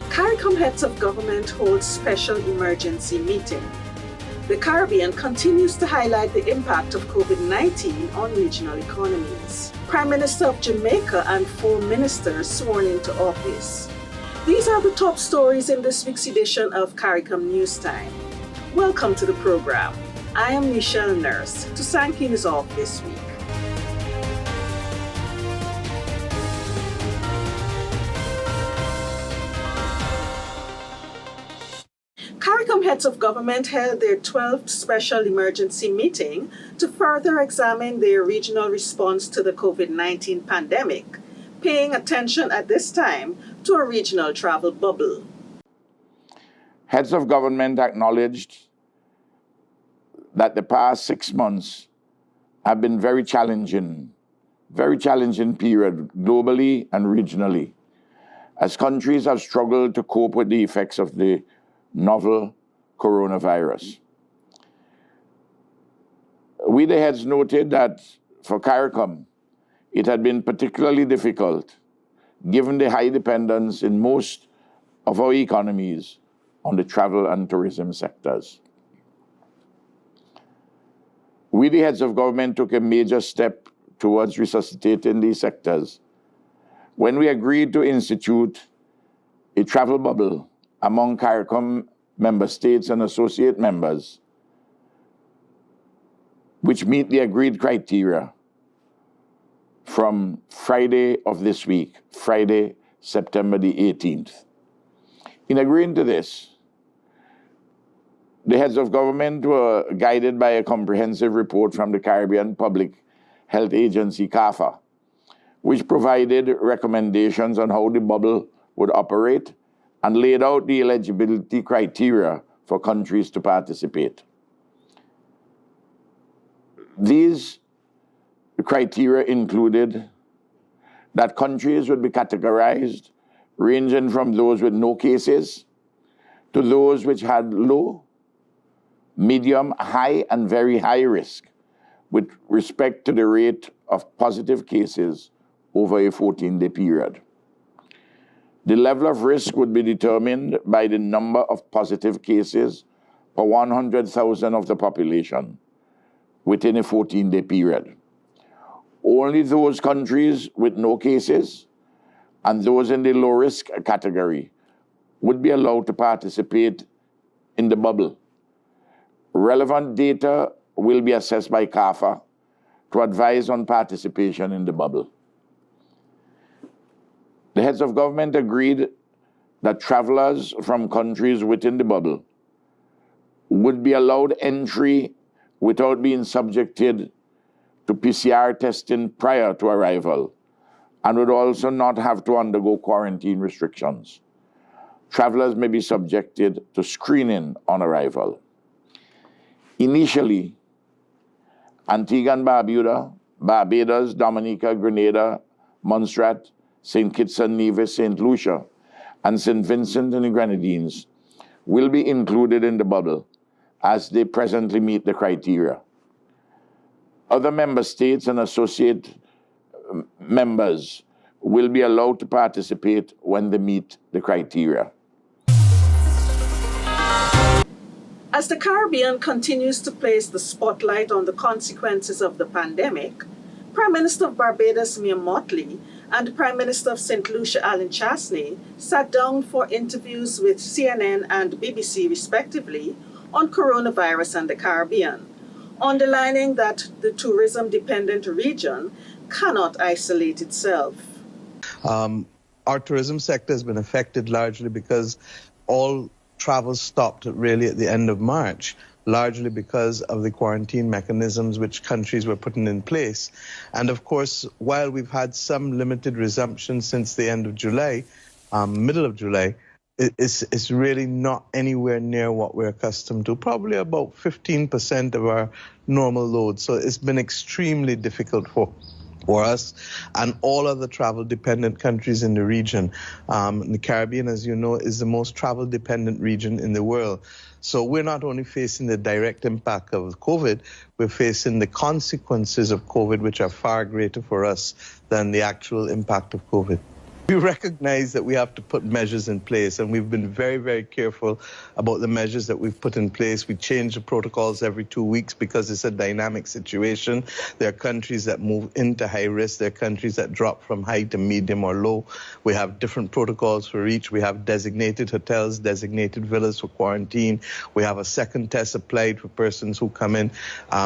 CARICOM heads of government hold special emergency meeting. The Caribbean continues to highlight the impact of COVID-19 on regional economies. Prime Minister of Jamaica and 4 ministers sworn into office. These are the top stories in this week's edition of CARICOM News Time. Welcome to the program. I am Michelle Nurse. Tusankin is off this week. CARICOM heads of government held their 12th special emergency meeting to further examine their regional response to the COVID-19 pandemic, paying attention at this time to a regional travel bubble. Heads of government acknowledged that the past 6 months have been very challenging period globally and regionally, as countries have struggled to cope with the effects of the novel coronavirus. We, the heads, noted that for CARICOM, it had been particularly difficult given the high dependence in most of our economies on the travel and tourism sectors. We, the heads of government, took a major step towards resuscitating these sectors when we agreed to institute a travel bubble among CARICOM member states and associate members, which meet the agreed criteria from Friday of this week, Friday, September the 18th. In agreeing to this, the heads of government were guided by a comprehensive report from the Caribbean Public Health Agency, CARICOM, which provided recommendations on how the bubble would operate and laid out the eligibility criteria for countries to participate. These criteria included that countries would be categorized ranging from those with no cases to those which had low, medium, high, and very high risk with respect to the rate of positive cases over a 14-day period. The level of risk would be determined by the number of positive cases per 100,000 of the population within a 14-day period. Only those countries with no cases and those in the low-risk category would be allowed to participate in the bubble. Relevant data will be assessed by CARICOM to advise on participation in the bubble. The heads of government agreed that travelers from countries within the bubble would be allowed entry without being subjected to PCR testing prior to arrival and would also not have to undergo quarantine restrictions. Travelers may be subjected to screening on arrival. Initially, Antigua and Barbuda, Barbados, Dominica, Grenada, Montserrat, St. Kitts and Nevis, St. Lucia, and St. Vincent and the Grenadines will be included in the bubble as they presently meet the criteria. Other member states and associate members will be allowed to participate when they meet the criteria. As the Caribbean continues to place the spotlight on the consequences of the pandemic, Prime Minister of Barbados, Mia Mottley, and Prime Minister of St. Lucia, Alan Chasney, sat down for interviews with CNN and BBC, respectively, on coronavirus and the Caribbean, underlining that the tourism-dependent region cannot isolate itself. Our tourism sector has been affected largely because all travel stopped really at the end of March, largely because of the quarantine mechanisms which countries were putting in place. And of course, while we've had some limited resumption since the end of July, middle of July, it's really not anywhere near what we're accustomed to, probably about 15% of our normal load. So it's been extremely difficult for us and all other travel-dependent countries in the region. The Caribbean, as you know, is the most travel-dependent region in the world. So we're not only facing the direct impact of COVID, we're facing the consequences of COVID, which are far greater for us than the actual impact of COVID. We recognize that we have to put measures in place, and we've been very, very careful about the measures that we've put in place. We change the protocols every 2 weeks because it's a dynamic situation. There are countries that move into high risk. There are countries that drop from high to medium or low. We have different protocols for each. We have designated hotels, designated villas for quarantine. We have a second test applied for persons who come in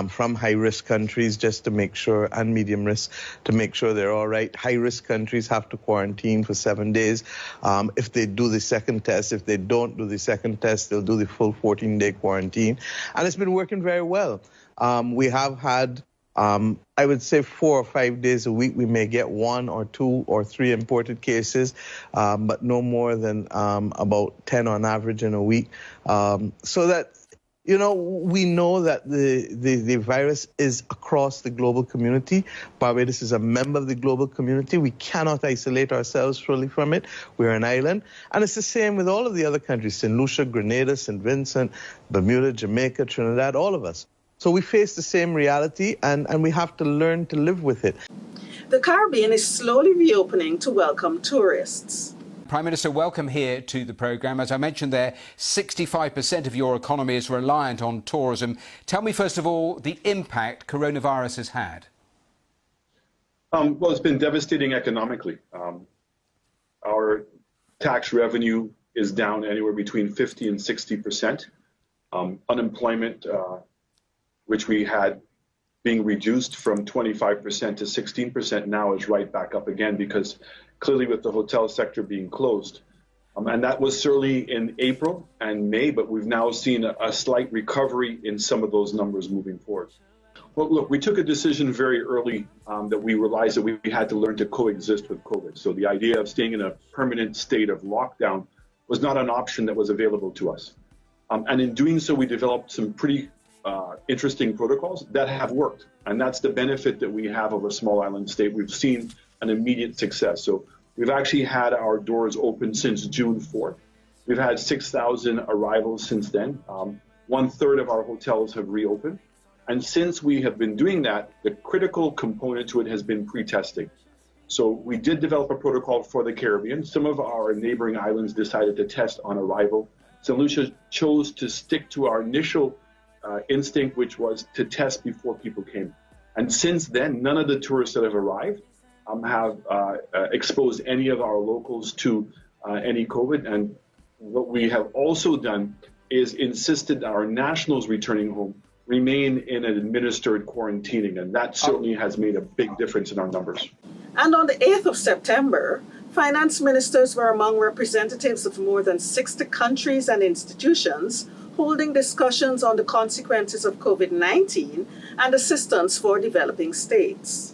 from high-risk countries just to make sure, and medium risk, to make sure they're all right. High-risk countries have to quarantine for 7 days. If they do the second test, if they don't do the second test, they'll do the full 14-day quarantine. And it's been working very well. We have had, I would say 4 or 5 days a week, we may get 1 or 2 or 3 imported cases, but no more than about 10 on average in a week. So that, you know, we know that the virus is across the global community. Barbados is a member of the global community. We cannot isolate ourselves fully from it. We're an island. And it's the same with all of the other countries, St. Lucia, Grenada, St. Vincent, Bermuda, Jamaica, Trinidad, all of us. So we face the same reality, and we have to learn to live with it. The Caribbean is slowly reopening to welcome tourists. Prime Minister, welcome here to the programme. As I mentioned there, 65% of your economy is reliant on tourism. Tell me, first of all, the impact coronavirus has had. Well, it's been devastating economically. Our tax revenue is down anywhere between 50 and 60%. Unemployment, which we had being reduced from 25% to 16%, now is right back up again, because clearly with the hotel sector being closed. And that was certainly in April and May, but we've now seen a slight recovery in some of those numbers moving forward. Well, look, we took a decision very early that we realized that we had to learn to coexist with COVID. So the idea of staying in a permanent state of lockdown was not an option that was available to us. And in doing so, we developed some pretty interesting protocols that have worked. And that's the benefit that we have of a small island state. We've seen an immediate success. So we've actually had our doors open since June 4th. We've had 6,000 arrivals since then. 1/3 of our hotels have reopened. And since we have been doing that, the critical component to it has been pre-testing. So we did develop a protocol for the Caribbean. Some of our neighboring islands decided to test on arrival. St. Lucia chose to stick to our initial instinct, which was to test before people came. And since then, none of the tourists that have arrived have exposed any of our locals to any COVID. And what we have also done is insisted that our nationals returning home remain in an administered quarantining, and that certainly has made a big difference in our numbers. And on the 8th of September, finance ministers were among representatives of more than 60 countries and institutions holding discussions on the consequences of COVID-19 and assistance for developing states.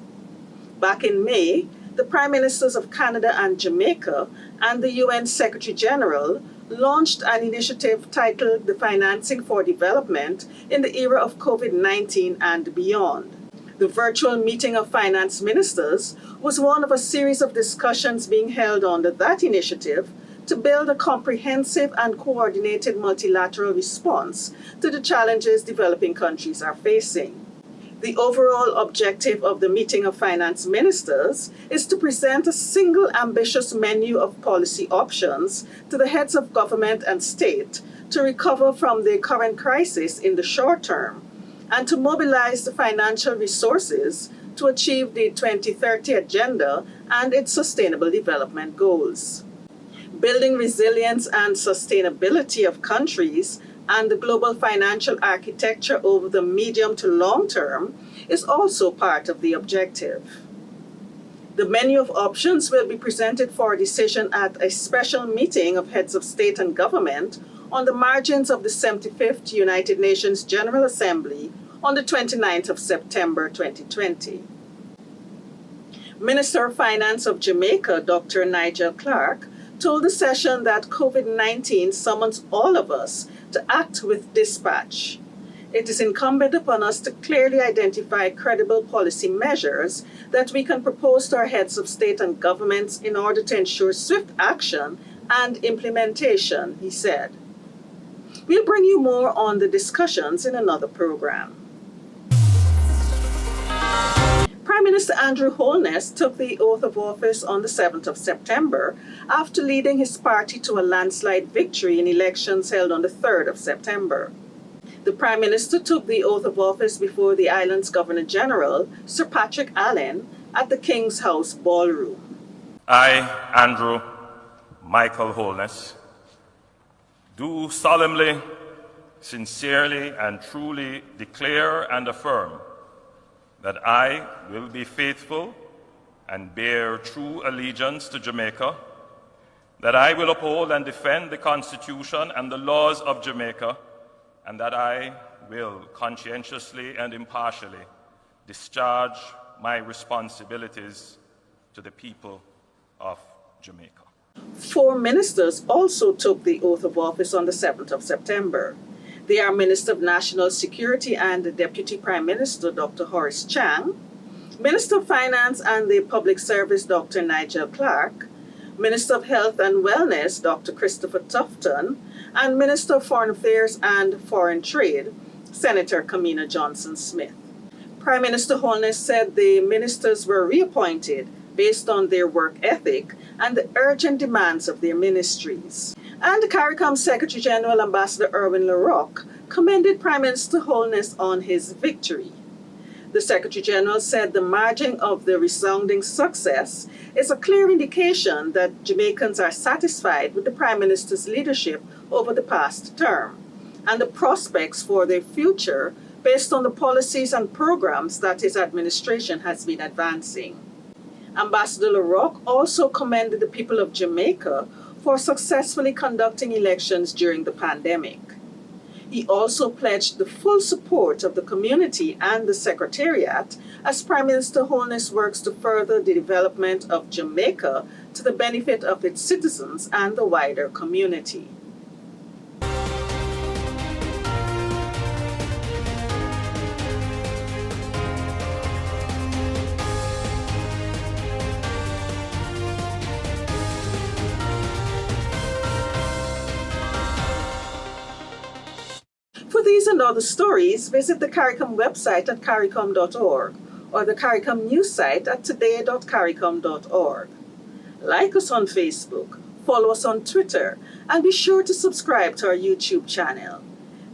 Back in May, the Prime Ministers of Canada and Jamaica and the UN Secretary General launched an initiative titled the Financing for Development in the Era of COVID-19 and Beyond. The virtual meeting of finance ministers was one of a series of discussions being held under that initiative to build a comprehensive and coordinated multilateral response to the challenges developing countries are facing. The overall objective of the meeting of finance ministers is to present a single ambitious menu of policy options to the heads of government and state to recover from the current crisis in the short term and to mobilize the financial resources to achieve the 2030 agenda and its sustainable development goals. Building resilience and sustainability of countries and the global financial architecture over the medium to long term is also part of the objective. The menu of options will be presented for decision at a special meeting of heads of state and government on the margins of the 75th United Nations General Assembly on the 29th of September 2020. Minister of Finance of Jamaica, Dr. Nigel Clark, told the session that COVID-19 summons all of us to act with dispatch. It is incumbent upon us to clearly identify credible policy measures that we can propose to our heads of state and governments in order to ensure swift action and implementation, he said. We'll bring you more on the discussions in another program. Prime Prime Minister Andrew Holness took the oath of office on the 7th of September after leading his party to a landslide victory in elections held on the 3rd of September. The Prime Minister took the oath of office before the island's Governor General, Sir Patrick Allen, at the King's House Ballroom. I, Andrew Michael Holness, do solemnly, sincerely, and truly declare and affirm that I will be faithful and bear true allegiance to Jamaica, that I will uphold and defend the Constitution and the laws of Jamaica, and that I will conscientiously and impartially discharge my responsibilities to the people of Jamaica. 4 ministers also took the oath of office on the 7th of September. They are Minister of National Security and Deputy Prime Minister Dr. Horace Chang, Minister of Finance and the Public Service Dr. Nigel Clark, Minister of Health and Wellness Dr. Christopher Tufton, and Minister of Foreign Affairs and Foreign Trade Senator Kamina Johnson-Smith. Prime Minister Holness said the ministers were reappointed based on their work ethic and the urgent demands of their ministries. And CARICOM Secretary General Ambassador Erwin LaRocque commended Prime Minister Holness on his victory. The Secretary General said the margin of the resounding success is a clear indication that Jamaicans are satisfied with the Prime Minister's leadership over the past term and the prospects for their future based on the policies and programs that his administration has been advancing. Ambassador LaRocque also commended the people of Jamaica for successfully conducting elections during the pandemic. He also pledged the full support of the community and the Secretariat as Prime Minister Holness works to further the development of Jamaica to the benefit of its citizens and the wider community. For these and other stories, visit the CARICOM website at caricom.org or the CARICOM news site at today.caricom.org. Like us on Facebook, follow us on Twitter, and be sure to subscribe to our YouTube channel.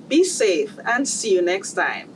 Be safe and see you next time.